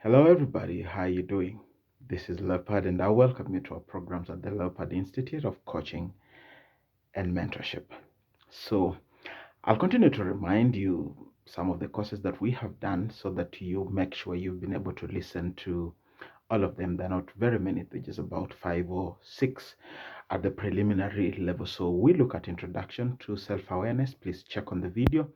Hello everybody, how are you doing? This is Leopard and I welcome you to our programs at the Leopard Institute of Coaching and Mentorship. So I'll continue to remind you some of the courses that we have done so that you make sure you've been able to listen to all of them. They're not very many, they're just about 5 or 6 at the preliminary level. So we look at introduction to self-awareness. Please check on the video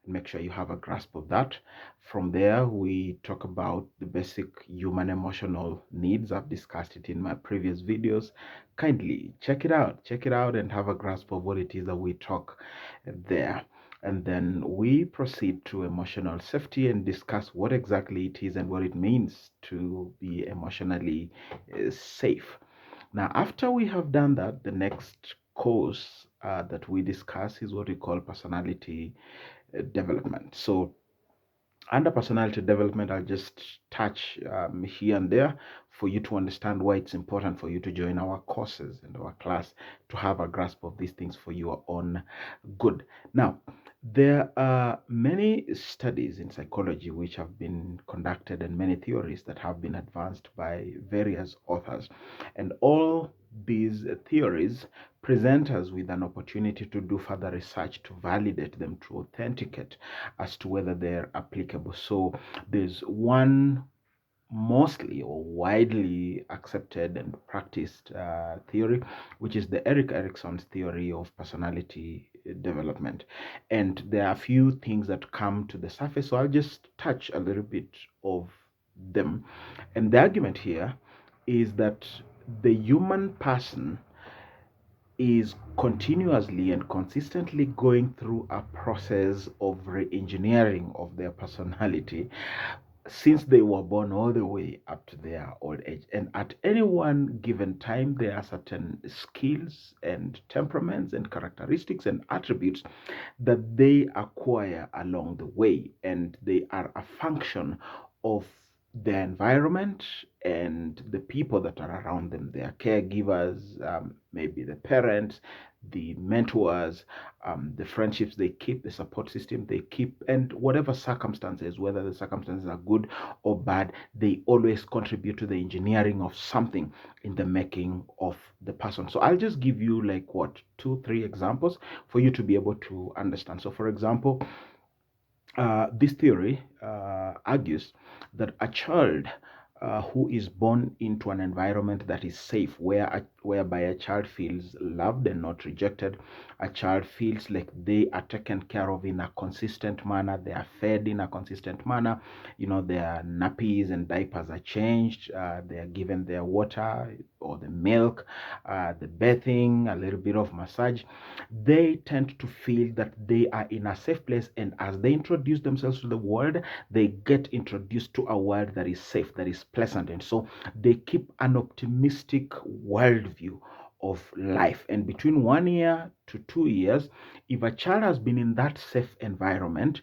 and make sure you have a grasp of that. From there, we talk about the basic human emotional needs. I've discussed it in my previous videos. Kindly check it out and have a grasp of what it is that we talk there. And then we proceed to emotional safety and discuss what exactly it is and what it means to be emotionally safe. Now, after we have done that, the next course that we discuss is what we call personality development. So under personality development, I'll just touch here and there for you to understand why it's important for you to join our courses and our class to have a grasp of these things for your own good. Now, there are many studies in psychology which have been conducted and many theories that have been advanced by various authors. And all these theories present us with an opportunity to do further research to validate them, to authenticate as to whether they're applicable. So there's one mostly or widely accepted and practiced theory, which is the Erik Erikson's theory of personality development. And there are a few things that come to the surface, so I'll just touch a little bit of them. And the argument here is that the human person is continuously and consistently going through a process of re-engineering of their personality since they were born all the way up to their old age. And at any one given time, there are certain skills and temperaments and characteristics and attributes that they acquire along the way, and they are a function of their environment and the people that are around them, their caregivers, maybe the parents, the mentors, the friendships they keep, the support system they keep, and whatever circumstances, whether the circumstances are good or bad, they always contribute to the engineering of something in the making of the person. So I'll just give you like what, 2, 3 examples for you to be able to understand. So, for example, this theory argues that a child who is born into an environment that is safe, whereby a child feels loved and not rejected, a child feels like they are taken care of in a consistent manner, they are fed in a consistent manner, their nappies and diapers are changed, they are given their water or the milk, the bathing, a little bit of massage. They tend to feel that they are in a safe place, and as they introduce themselves to the world, they get introduced to a world that is safe, that is pleasant, and so they keep an optimistic worldview of life. And between 1 year to 2 years, if a child has been in that safe environment,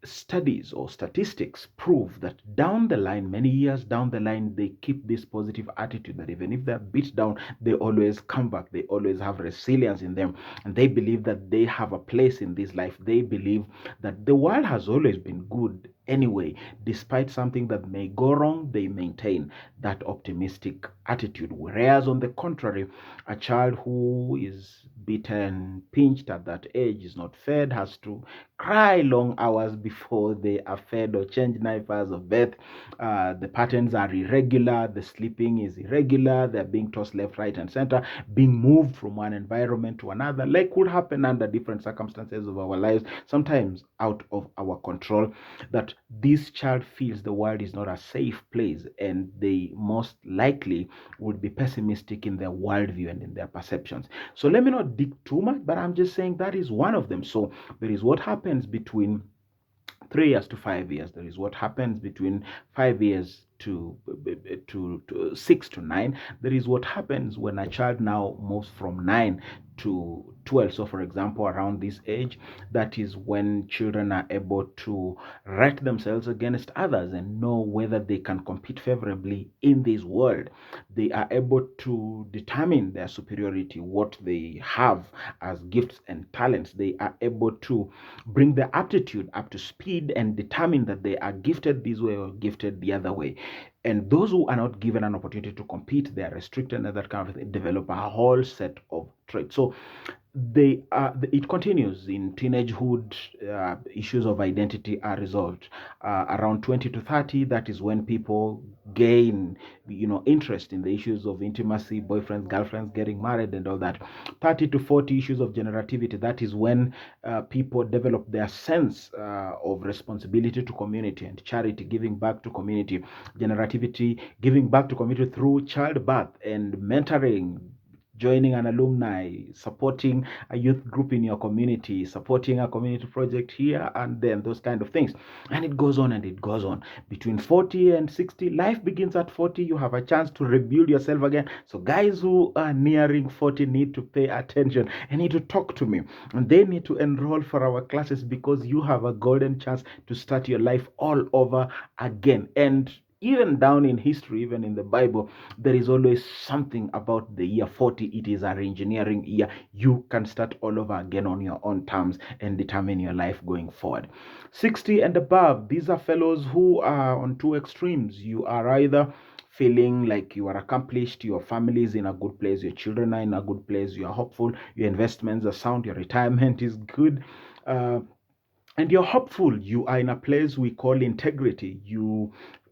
studies or statistics prove that down the line, many years down the line, they keep this positive attitude that even if they're beat down, they always come back, they always have resilience in them, and they believe that they have a place in this life. They believe that the world has always been good anyway. Despite something that may go wrong, they maintain that optimistic attitude. Whereas on the contrary, a child who is beaten, pinched at that age, is not fed, has to cry long hours before they are fed or change diapers or birth. The patterns are irregular, the sleeping is irregular, they're being tossed left, right, and center, being moved from one environment to another, like would happen under different circumstances of our lives, sometimes out of our control. That this child feels the world is not a safe place, and they most likely would be pessimistic in their worldview and in their perceptions. So let me not dig too much, but I'm just saying that is one of them. So there is what happens between 3 years to 5 years. There is what happens between 5 years to 6 to 9. There is what happens when a child now moves from 9 to 12. So for example, around this age, that is when children are able to rate themselves against others and know whether they can compete favorably in this world. They are able to determine their superiority, what they have as gifts and talents. They are able to bring their aptitude up to speed and determine that they are gifted this way or gifted the other way. And those who are not given an opportunity to compete, they are restricted and that kind of thing, develop a whole set of traits. So it continues in teenagehood. Issues of identity are resolved around 20 to 30. That is when people gain interest in the issues of intimacy, boyfriends, girlfriends, getting married and all that. 30 to 40, issues of generativity. That is when people develop their sense of responsibility to community and charity, giving back to community. Generativity, giving back to community through childbirth and mentoring, joining an alumni, supporting a youth group in your community, supporting a community project here and then, those kind of things. And it goes on and it goes on. Between 40 and 60, life begins at 40. You have a chance to rebuild yourself again. So guys who are nearing 40 need to pay attention and need to talk to me. And they need to enroll for our classes because you have a golden chance to start your life all over again. And even down in history, even in the Bible, there is always something about the year 40. It is our engineering year. You can start all over again on your own terms and determine your life going forward. 60 and above, these are fellows who are on two extremes. You are either feeling like you are accomplished, your family is in a good place, your children are in a good place, you are hopeful, your investments are sound, your retirement is good. And you're hopeful, you are in a place we call integrity.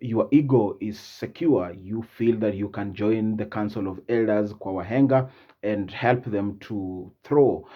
Your ego is secure. You feel that you can join the council of elders, Kwawahenga, and help them to throw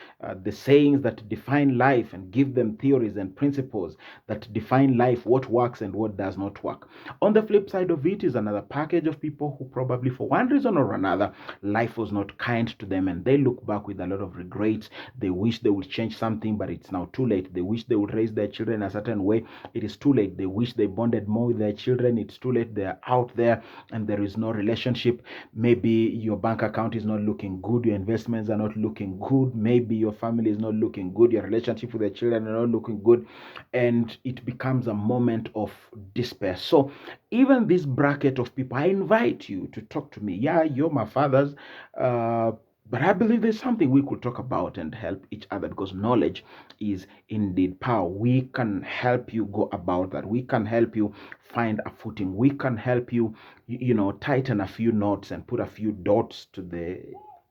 the sayings that define life and give them theories and principles that define life, what works and what does not work. On the flip side of it is another package of people who probably for one reason or another, life was not kind to them and they look back with a lot of regrets. They wish they would change something, but it's now too late. They wish they would raise their children a certain way. It is too late. They wish they bonded more with their children. It's too late. They're out there and there is no relationship. Maybe your bank account is not looking good. Your investments are not looking good. Maybe your family is not looking good. Your relationship with the children are not looking good. And it becomes a moment of despair. So even this bracket of people, I invite you to talk to me. Yeah, you're my fathers. But I believe there's something we could talk about and help each other because knowledge is indeed power. We can help you go about that. We can help you find a footing. We can help you, tighten a few knots and put a few dots to the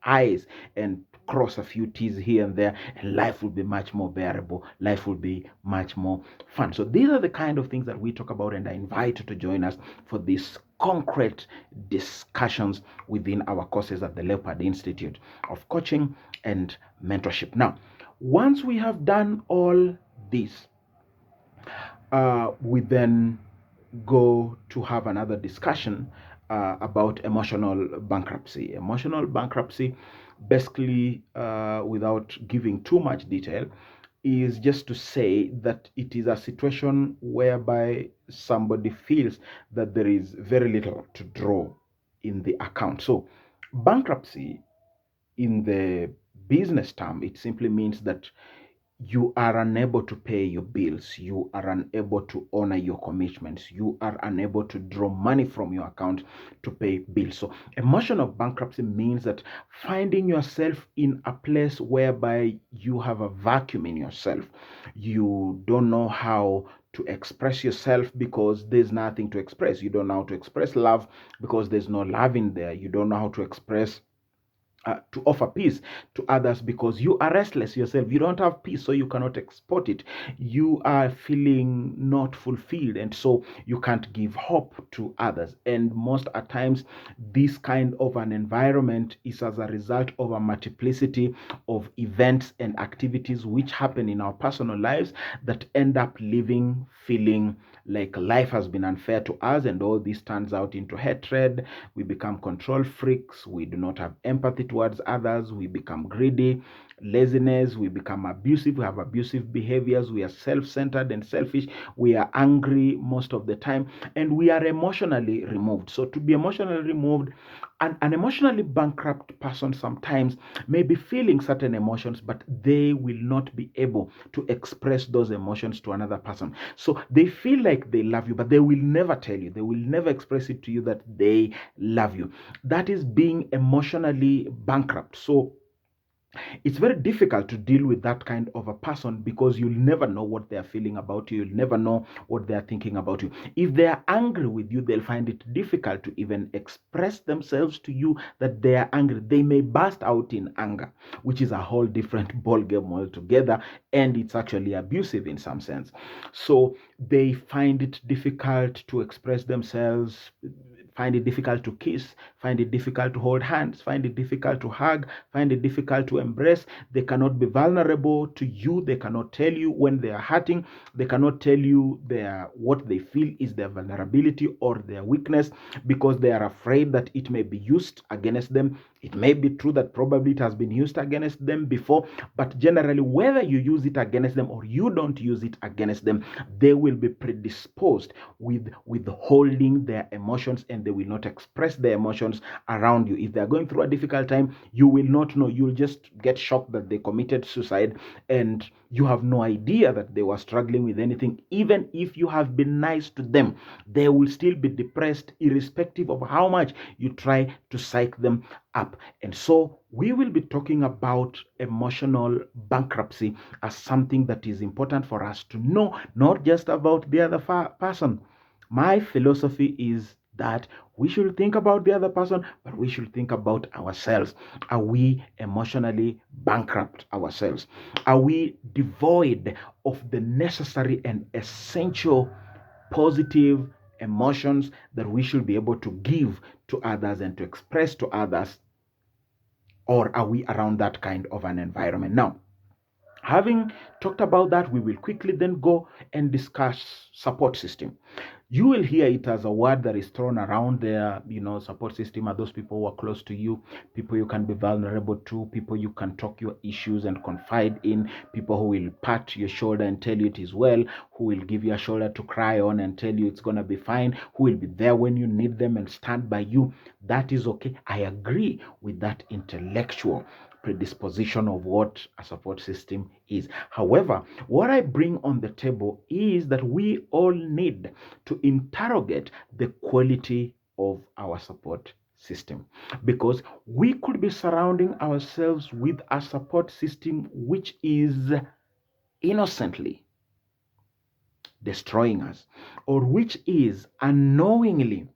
I's and cross a few T's here and there, and life will be much more bearable. Life will be much more fun. So these are the kind of things that we talk about, and I invite you to join us for these concrete discussions within our courses at the Leopard Institute of Coaching and Mentorship. Now, once we have done all this, we then go to have another discussion about emotional bankruptcy. Emotional bankruptcy, basically, without giving too much detail, is just to say that it is a situation whereby somebody feels that there is very little to draw in the account. So, bankruptcy in the business term, it simply means that you are unable to pay your bills, you are unable to honor your commitments, you are unable to draw money from your account to pay bills. So emotional bankruptcy means that finding yourself in a place whereby you have a vacuum in yourself. You don't know how to express yourself because there's nothing to express. You don't know how to express love because there's no love in there. You don't know how to express to offer peace to others because you are restless yourself. You don't have peace, so you cannot export it. You are feeling not fulfilled, and so you can't give hope to others. And most at times, this kind of an environment is as a result of a multiplicity of events and activities which happen in our personal lives that end up living feeling like life has been unfair to us, and all this turns out into hatred. We become control freaks. We do not have empathy towards towards others, we become greedy, laziness, we become abusive, we have abusive behaviors, we are self-centered and selfish, we are angry most of the time, and we are emotionally removed. So to be emotionally removed, an emotionally bankrupt person sometimes may be feeling certain emotions, but they will not be able to express those emotions to another person. So they feel like they love you, but they will never tell you, they will never express it to you that they love you. That is being emotionally bankrupt. So it's very difficult to deal with that kind of a person, because you'll never know what they're feeling about you. You'll never know what they're thinking about you. If they're angry with you, they'll find it difficult to even express themselves to you that they are angry. They may burst out in anger, which is a whole different ballgame altogether, and it's actually abusive in some sense. So they find it difficult to express themselves, find it difficult to kiss, find it difficult to hold hands, find it difficult to hug, find it difficult to embrace. They cannot be vulnerable to you. They cannot tell you when they are hurting. They cannot tell you what they feel is their vulnerability or their weakness, because they are afraid that it may be used against them. It may be true that probably it has been used against them before, but generally, whether you use it against them or you don't use it against them, they will be predisposed with withholding their emotions, and they will not express their emotions around you. If they are going through a difficult time, you will not know. You'll just get shocked that they committed suicide, and you have no idea that they were struggling with anything. Even if you have been nice to them, they will still be depressed, irrespective of how much you try to psych them up. And so we will be talking about emotional bankruptcy as something that is important for us to know, not just about the other person. My philosophy is that we should think about the other person, but we should think about ourselves. Are we emotionally bankrupt ourselves? Are we devoid of the necessary and essential positive emotions that we should be able to give to others and to express to others? Or are we around that kind of an environment? Now, having talked about that, we will quickly then go and discuss support system. You will hear it as a word that is thrown around there. Support system are those people who are close to you, people you can be vulnerable to, people you can talk your issues and confide in, people who will pat your shoulder and tell you it is well, who will give you a shoulder to cry on and tell you it's going to be fine, who will be there when you need them and stand by you. That is okay. I agree with that intellectual predisposition of what a support system is. However, what I bring on the table is that we all need to interrogate the quality of our support system, because we could be surrounding ourselves with a support system which is innocently destroying us, or which is unknowingly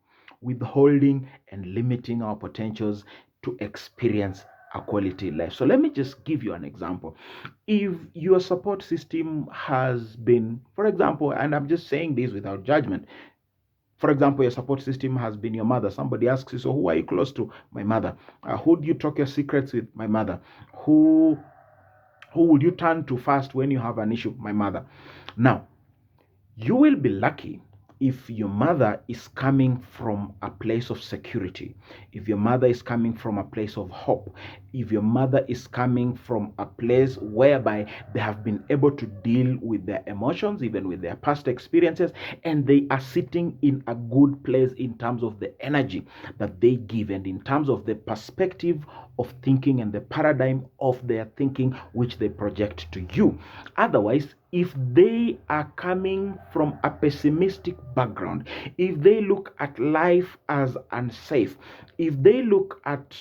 withholding and limiting our potentials to experience a quality life. So let me just give you an example. If your support system has been, for example, and I'm just saying this without judgment, for example, your support system has been your mother. Somebody asks you, so who are you close to? My mother. Who do you talk your secrets with? My mother. Who would you turn to first when you have an issue? My mother. Now, you will be lucky if your mother is coming from a place of security, if your mother is coming from a place of hope, if your mother is coming from a place whereby they have been able to deal with their emotions, even with their past experiences, and they are sitting in a good place in terms of the energy that they give and in terms of the perspective of thinking and the paradigm of their thinking which they project to you. Otherwise, if they are coming from a pessimistic background, if they look at life as unsafe, if they look at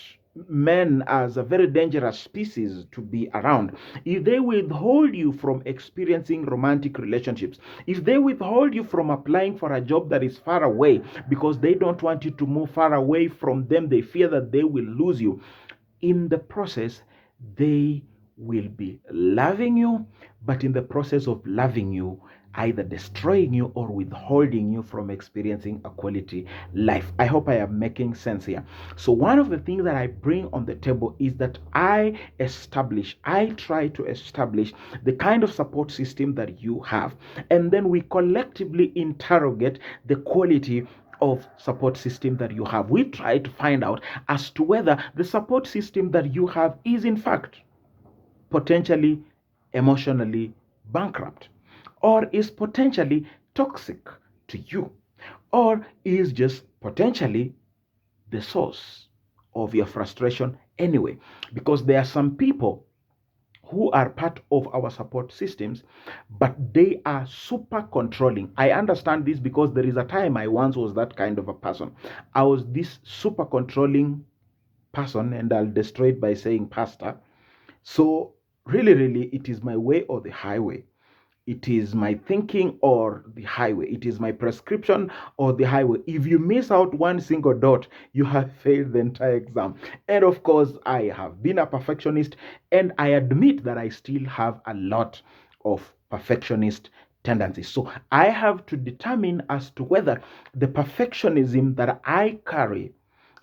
men as a very dangerous species to be around, if they withhold you from experiencing romantic relationships, if they withhold you from applying for a job that is far away because they don't want you to move far away from them, they fear that they will lose you, in the process, they will be loving you, but in the process of loving you, either destroying you or withholding you from experiencing a quality life. I hope I am making sense here. So one of the things that I bring on the table is that I try to establish the kind of support system that you have, and then we collectively interrogate the quality of support system that you have. We try to find out as to whether the support system that you have is in fact potentially emotionally bankrupt, or is potentially toxic to you, or is just potentially the source of your frustration anyway. Because there are some people who are part of our support systems, but they are super controlling. I understand this because there is a time I once was that kind of a person. I was this super controlling person, and I'll destroy it by saying pastor. So, really, it is my way or the highway. It is my thinking or the highway. It is my prescription or the highway. If you miss out one single dot, you have failed the entire exam. And of course, I have been a perfectionist, and I admit that I still have a lot of perfectionist tendencies. So I have to determine as to whether the perfectionism that I carry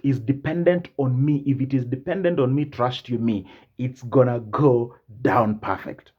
is dependent on me. If it is dependent on me, trust you me, it's gonna go down perfect.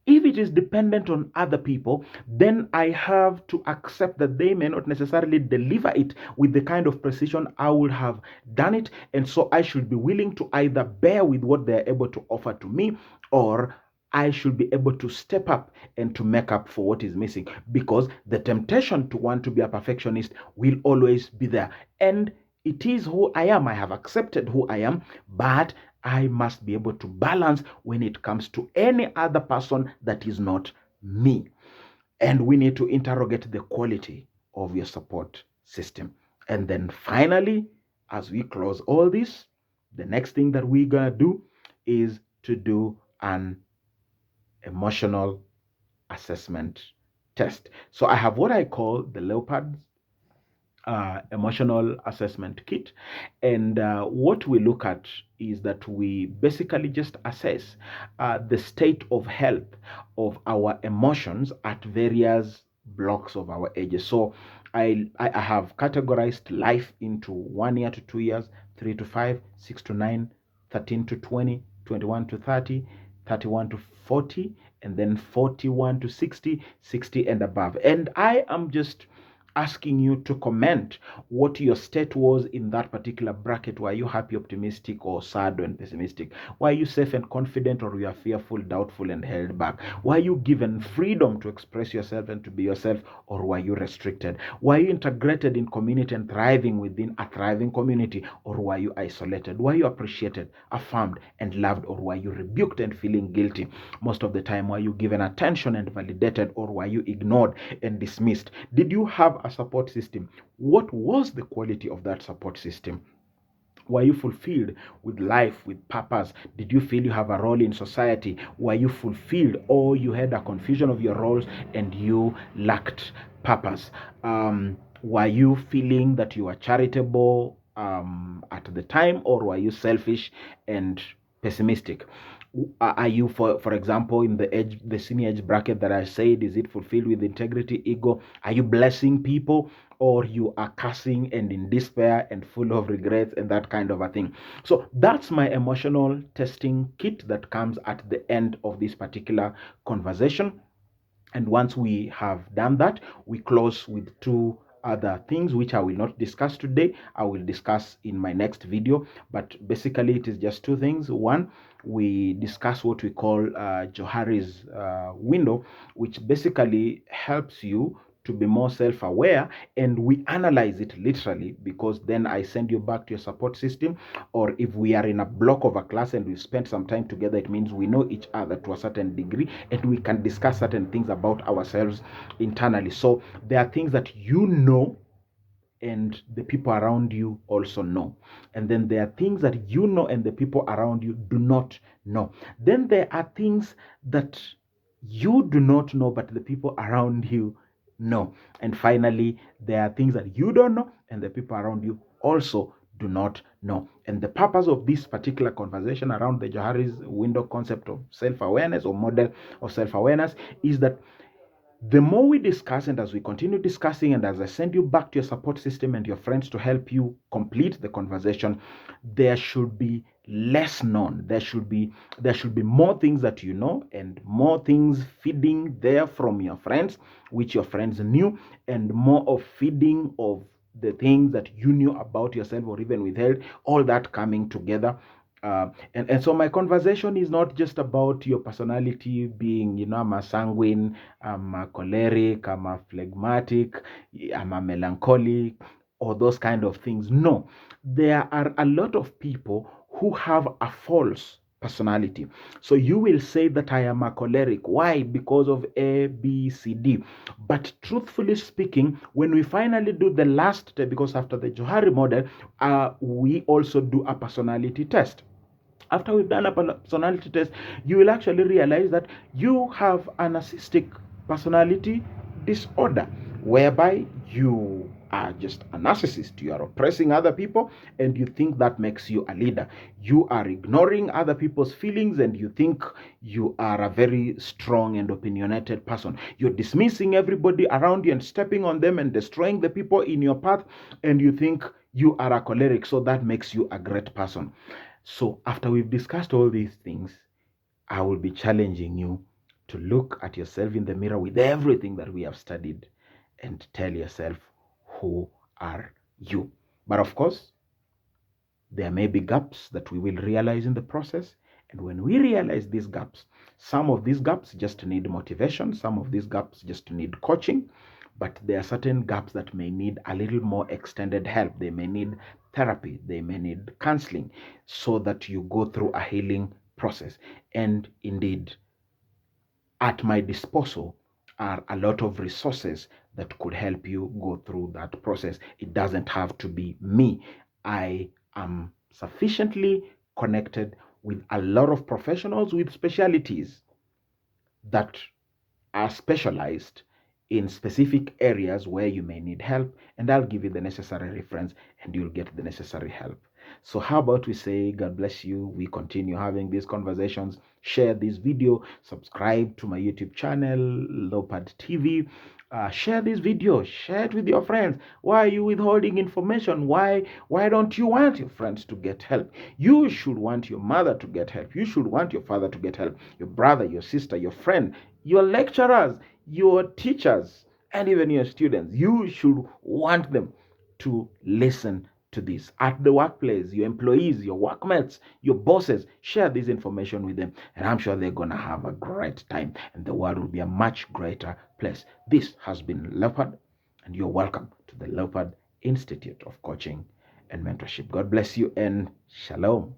If it is dependent on other people, then I have to accept that they may not necessarily deliver it with the kind of precision I would have done it. And so I should be willing to either bear with what they're able to offer to me, or I should be able to step up and to make up for what is missing, because the temptation to want to be a perfectionist will always be there. And it is who I am. I have accepted who I am, but I must be able to balance when it comes to any other person that is not me. And we need to interrogate the quality of your support system. And then finally, as we close all this, the next thing that we're going to do is to do an emotional assessment test. So I have what I call the Leopard emotional assessment kit. And what we look at is that we basically just assess the state of health of our emotions at various blocks of our ages. So I have categorized life into 1 year to 2 years, 3 to 5, 6 to 9, 13 to 20, 21 to 30, 31 to 40, and then 41 to 60, 60 and above. And I am just asking you to comment what your state was in that particular bracket. Were you happy, optimistic, or sad and pessimistic? Were you safe and confident, or were you fearful, doubtful, and held back? Were you given freedom to express yourself and to be yourself, or were you restricted? Were you integrated in community and thriving within a thriving community, or were you isolated? Were you appreciated, affirmed, and loved, or were you rebuked and feeling guilty? Most of the time, were you given attention and validated, or were you ignored and dismissed? Did you have a support system? What was the quality of that support system? Were you fulfilled with life, with purpose? Did you feel you have a role in society? Were you fulfilled, or you had a confusion of your roles and you lacked purpose? Were you feeling that you were charitable at the time, or were you selfish and pessimistic? Are you, for example, in the senior age bracket that I said, is it fulfilled with integrity, ego? Are you blessing people, or you are cursing and in despair and full of regrets and that kind of a thing? So that's my emotional testing kit that comes at the end of this particular conversation. And once we have done that, we close with two other things which I will not discuss today. I will discuss in my next video. But basically, it is just two things. One, we discuss what we call Johari's window, which basically helps you to be more self-aware, and we analyze it literally, because then I send you back to your support system. Or if we are in a block of a class and we've spent some time together, it means we know each other to a certain degree, and we can discuss certain things about ourselves internally. So there are things that you know and the people around you also know. And then there are things that you know and the people around you do not know. Then there are things that you do not know but the people around you know. And finally, there are things that you don't know and the people around you also do not know. And the purpose of this particular conversation around the Johari's window concept of self-awareness, or model of self-awareness, is that the more we discuss, and as we continue discussing, and as I send you back to your support system and your friends to help you complete the conversation, there should be less known. There should be more things that you know, and more things feeding there from your friends, which your friends knew, and more of feeding of the things that you knew about yourself or even withheld, all that coming together. And so my conversation is not just about your personality being, I'm a sanguine, I'm a choleric, I'm a phlegmatic, I'm a melancholic, or those kind of things. No, there are a lot of people who have a false personality. So you will say that I am a choleric. Why? Because of A, B, C, D. But truthfully speaking, when we finally do the last test, because after the Johari model, we also do a personality test. After we've done a personality test, you will actually realize that you have a narcissistic personality disorder, whereby you are just a narcissist. You are oppressing other people and you think that makes you a leader. You are ignoring other people's feelings and you think you are a very strong and opinionated person. You're dismissing everybody around you and stepping on them and destroying the people in your path, and you think you are a choleric, so that makes you a great person. So, after we've discussed all these things, I will be challenging you to look at yourself in the mirror with everything that we have studied and tell yourself, who are you? But of course, there may be gaps that we will realize in the process. And when we realize these gaps, some of these gaps just need motivation, some of these gaps just need coaching, but there are certain gaps that may need a little more extended help. They may need therapy, they may need counseling, so that you go through a healing process. And indeed, at my disposal are a lot of resources that could help you go through that process. It doesn't have to be me. I am sufficiently connected with a lot of professionals with specialties that are specialized in specific areas where you may need help, and I'll give you the necessary reference and you'll get the necessary help. So how about we say God bless you? We continue having these conversations. Share this video, subscribe to my YouTube channel, Leopard TV. Share this video, share it with your friends. Why are you withholding information? Why don't you want your friends to get help? You should want your mother to get help. You should want your father to get help, your brother, your sister, your friend, your lecturers, your teachers, and even your students. You should want them to listen to this. At the workplace, your employees, your workmates, your bosses, share this information with them, and I'm sure they're going to have a great time, and the world will be a much greater place. This has been Leopard, and you're welcome to the Leopard Institute of Coaching and Mentorship. God bless you, and shalom.